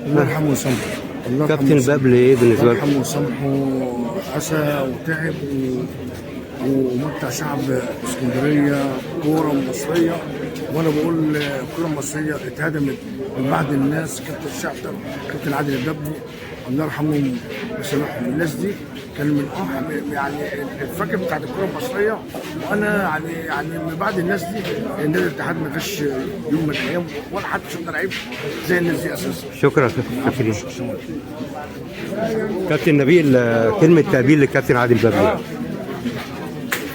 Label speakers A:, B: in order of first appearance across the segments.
A: الله يرحمه ويسامحه. الله
B: كابتن بابلي ايه بالنسبه لك؟
A: الله يرحمه ويسامحه، عسى وتعب ومتع شعب اسكندريه كوره مصريه. وانا بقول الكوره المصريه اتهدمت من بعد الناس كابتن الشعب كابتن عادل البابلي الله يرحمهم ويسامحهم. الناس دي كان من يعني الفكر بتاعت الكره المصريه. وانا يعني من بعد الناس دي نادي الاتحاد ما جاش يوم من الايام ولا حتى شفنا لعيب زي الناس دي اساسا.
B: شكرا كابتن. كابتن نبيل، كلمه تقبيل للكابتن عادل بابلي.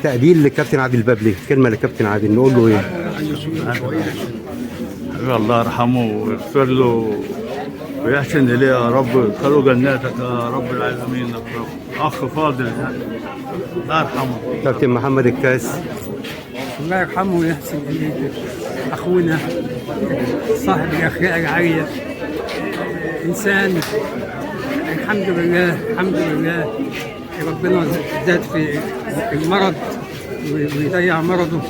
B: تقبيل للكابتن عادل بابلي، كلمه للكابتن عادل نقول له ايه؟
C: الله يرحمه ويغفر له ويحسن اليه يا رب، ويدخله جناتك يا رب العالمين يا رب. اخ فاضل يعني، الله يرحمه.
B: كابتن محمد الكاس.
D: الله يرحمه ويحسن اليه اخونا صاحب الاخلاق العاليه، انسان الحمد لله الحمد لله. ربنا زاد في المرض ويضيع مرضه،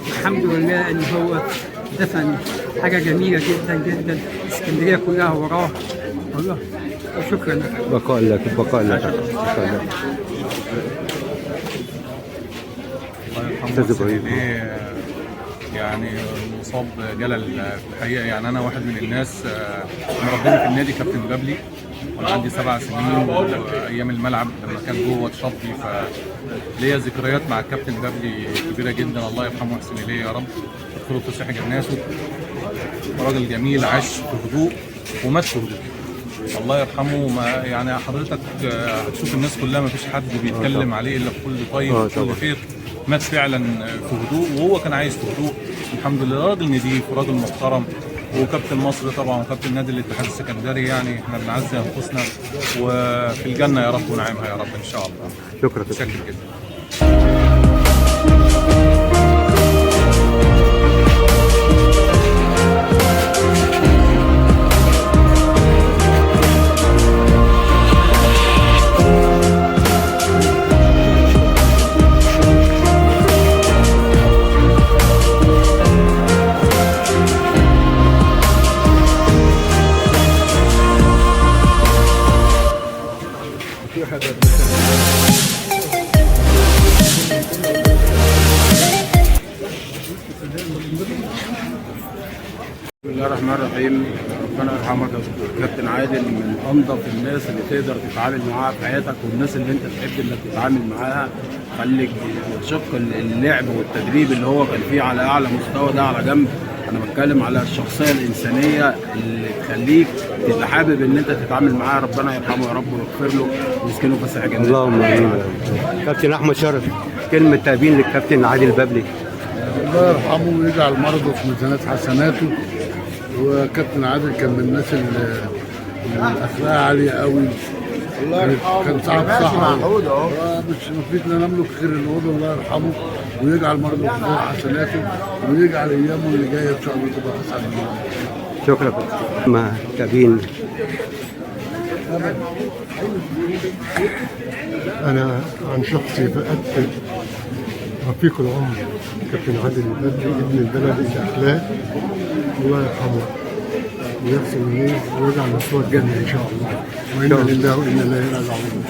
D: الحمد لله ان هو دفن. حاجه جميله جدا جدا، اسكندريه كلها وراه والله. شكرا لك.
B: بقاء لك بقاء لك بقاء لك.
E: الله يرحمه. يعني مصاب جلل في الحقيقه. يعني انا واحد من الناس مربيني في النادي كابتن بابلي وانا عندي 7 سنين، وايام الملعب لما كان جوه اتشطي، فليا ذكريات مع الكابتن بابلي كبيره جدا. الله يرحمه ويحسن اليه يا رب، يدخله في صحه جناته. راجل جميل عاش في هدوء ومات في هدوء. الله يرحمه. ما يعني حضرتك هتشوف الناس كلها ما فيش حد بيتكلم عليه الا بكل طيب وكل خير. مات فعلا في هدوء، وهو كان عايش في هدوء الحمد لله. راجل نضيف وراجل محترم، وكابتن مصر طبعا وكابتن نادي الاتحاد السكندري. يعني احنا بنعزي انفسنا وفي الجنه يا رب ونعيمها يا رب ان شاء الله.
B: شكرا
E: جدا.
F: بسم الله الرحمن الرحيم. ربنا يرحمك يا كابتن عادل، من انظف الناس اللي تقدر تتعامل معاها في حياتك، والناس اللي انت تحب انك تتعامل معاها. خليك شق اللعب والتدريب اللي هو كان فيه على اعلى مستوى ده على جنب. انا بتكلم على الشخصيه الانسانيه اللي تخليك تبقى حابب ان انت تتعامل معاه. ربنا يرحمه يا رب ويغفر له ويسكنه في ساحه جنته.
B: اللهم امين. كابتن احمد شرف، كلمه تقبيل للكابتن عادل بابلي.
A: الله يرحمه ويجعل مرضه في ميزانات حسناته. وكابتن عادل كان من الناس اللي اخلاقها عاليه قوي. كان صاحب صحه، مش مفيش لا نملك خير الوضع. الله يرحمه ويجعل مرضه في ميزان حسناته، ويجعل ايامه اللي جايه ان شاء الله تبقى اسعد منه.
B: شكرا. ما تقبيل.
G: أنا عن شخصي بأكد رفيق العمر كابتن عادل بابلي، ابن البلد الأخلاق. الله يرحمه ويغفر إليه ويجعل مسواه الجنة إن شاء الله، وإنا لله وإنا إليه راجعون.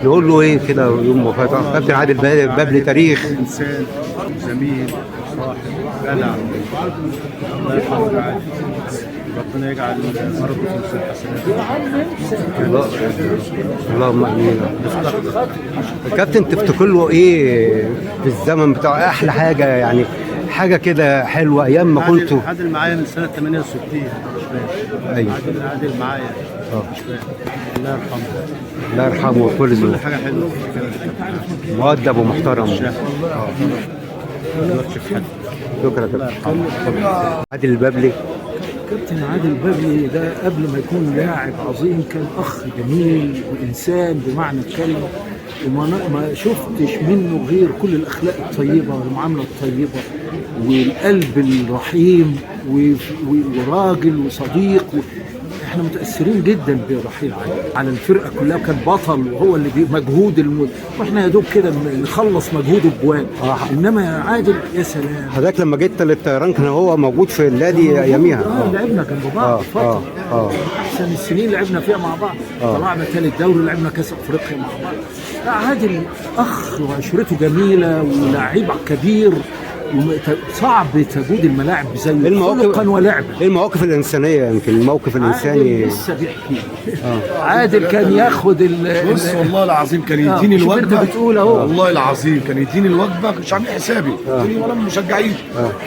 B: نقول له ايه كده يوم وفاته كابتن عادل بابلي؟ تاريخ
F: انسان جميل صاحب جدع. الله يرحمه عادل، ربنا يجعل مرضه في ميزان حسناته.
B: اللهم امين. الكابتن تفتكر له ايه في الزمن بتاعه؟ احلى حاجه يعني، حاجه كده حلوه ايام ما كنتوا.
F: عادل معايا من سنه 68.
B: ايوه
F: عادل معايا. الله يرحمه.
B: الله يرحمه
F: كل حاجه حلوه.
B: مؤدب ومحترم. شكرا كابتن عادل البابلي.
D: كابتن عادل بابلي ده قبل ما يكون لاعب عظيم كان اخ جميل وانسان بمعنى الكلمه، وما شفتش منه غير كل الاخلاق الطيبه والمعامله الطيبه والقلب الرحيم وراجل وصديق. احنا متاثرين جدا برحيل على الفرقه كلها. كان بطل وهو اللي مجهود واحنا يا دوب كده نخلص مجهوده بجوان. انما يا عادل يا سلام.
B: حضرتك لما جيت للطيران كان هو موجود في النادي اياميها.
D: لعبنا جنب بعض فتره. احسن السنين لعبنا فيها مع بعض. طلعنا ثالث دوري، لعبنا كاس افريقيا مع بعض. عادل اخ وعشرته جميله ولاعيب كبير صعب تجود الملاعب زي
B: المواقف-
D: خلقا ولعبا.
B: ايه المواقف الانسانيه؟ يمكن الموقف الانساني.
D: عادل لسه بيحكي. عادل كان ياخد
H: بص والله العظيم كان يديني
D: شوف
H: الوجبه.
D: انت بتقول اهو.
H: والله العظيم كان يديني الوجبه مش عامل حسابي يديني ولا من المشجعين.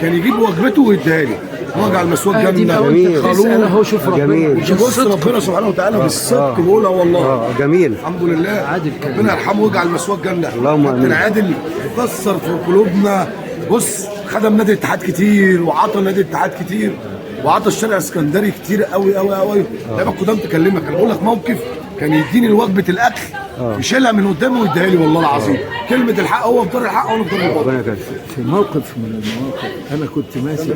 H: كان يجيب وجبته ويديها لي وجع المسواك
D: ادي
H: جنه
D: بقى وانت بتسال اهو، شوف
B: جميل.
D: ربنا
H: بص ربنا سبحانه وتعالى بالصدق بقولها والله.
B: جميل.
H: الحمد لله.
D: عادل كان-
H: ربنا يرحمه ويجعل المسواك جنه.
B: اللهم آمين.
H: كابتن عادل كسر في قلوبنا. بص خدم نادي الاتحاد كتير وعطى نادي الاتحاد كتير وعطى الشارع الاسكندري كتير قوي قوي قوي. لما قدام تكلمك انا بقول لك موقف كان يديني وجبه الاكل يشيلها من قدامي ويديها لي والله العظيم. كلمه الحق هو في دار الحق وانا في دار الباطل.
B: ربنا يكرمك.
D: في موقف من المواقف انا كنت ماسك،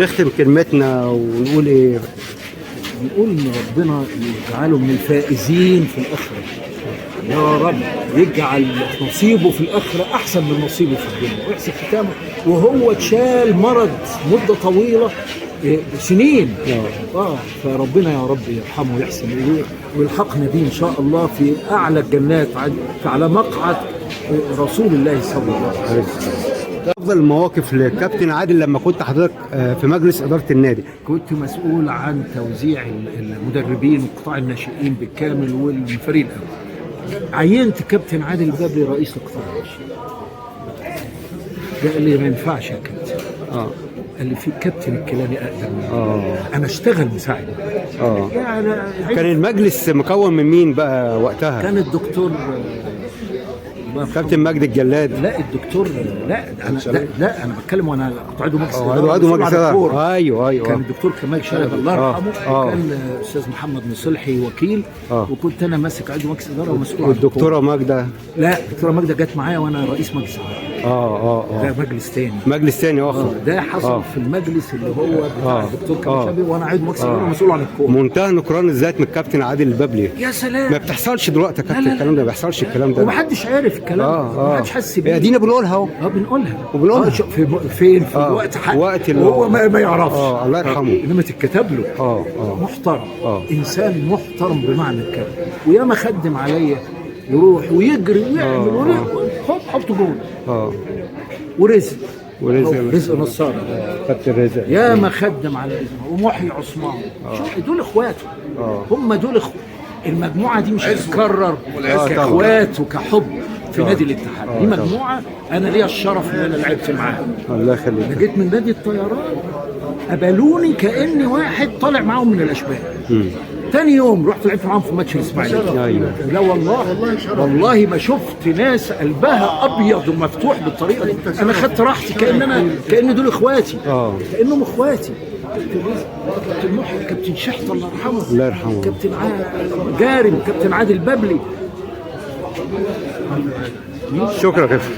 B: نختم كلمتنا ونقول ايه؟
D: نقول ان ربنا يجعله من الفائزين في الاخره. يا رب يجعل نصيبه في الاخره احسن من نصيبه في الدنيا ويحسن ختامه. وهو اتشال مرض مده طويله سنين. فربنا يا رب يرحمه ويحسن اليه ويلحقنا بيه ان شاء الله في اعلى الجنات على مقعد رسول الله صلى الله عليه وسلم.
B: افضل المواقف للكابتن عادل لما كنت حضرتك في مجلس اداره النادي.
D: كنت مسؤول عن توزيع المدربين وقطاع الناشئين بالكامل والفريق الاول. عينت كابتن عادل البابلي رئيس القطاع الناشئين. قال لي ما ينفعش يا كابتن. قال لي في كابتن الكيلاني اقدم مني. انا اشتغل مساعد. يعني
B: كان المجلس مكون من مين بقى وقتها؟
D: كان الدكتور
B: كابتن مجدي الجلاد.
D: لا الدكتور لا انا لا انا بتكلم وانا كنت عضو مجلس
B: عضو مجلس اداره. ايوه
D: كان الدكتور كمال شلبي الله يرحمه. كان الاستاذ محمد مصلحي وكيل. وكنت انا ماسك عضو مجلس اداره ومسؤول.
B: والدكتوره ماجده.
D: لا الدكتوره ماجده جت معايا وانا رئيس مجلس اداره. ده مجلس تاني.
B: مجلس تاني اخر.
D: ده حصل في المجلس اللي هو بتاع الدكتور كمال شلبي وانا عضو مجلس اداره ومسؤول عن الكوره.
B: منتهى نكران الذات من الكابتن عادل البابلي.
D: يا سلام.
B: ما بتحصلش دلوقتي يا كابتن الكلام ده، ما بيحصلش الكلام ده.
D: ومحدش عارف الكلام ده. محدش حس بيه.
B: ادينا بنقولها اهو.
D: بنقولها فين في الوقت حق
B: وقت
D: وهو ما يعرفش.
B: الله يرحمه.
D: انما تتكتب له. محترم. انسان محترم بمعنى الكلمه. وياما خدم عليا يروح ويجري ويعمل حطه جول. ورزق رزق نصار.
B: كابتن رزق
D: ياما خدم على رزق ومحيي عثمان. دول اخواته. هم دول المجموعه دي مش هتتكرر كاخوات وكحب في نادي الاتحاد. دي مجموعه انا ليا الشرف ان انا لعبت معاها.
B: الله يخليك.
D: انا جيت من نادي الطيران قبلوني كاني واحد طالع معاهم من الاشبال. تاني يوم رحت لعبت معاهم في ماتش الاسماعيلي.
B: ايوه.
D: لا والله ما شفت ناس قلبها ابيض ومفتوح بالطريقه دي. انا خدت راحتي كان دول اخواتي. كانهم اخواتي. كابتن محي، كابتن شحت الله يرحمه.
B: الله يرحمه.
D: كابتن جارم، كابتن عادل بابلي.
B: شكرا كابتن.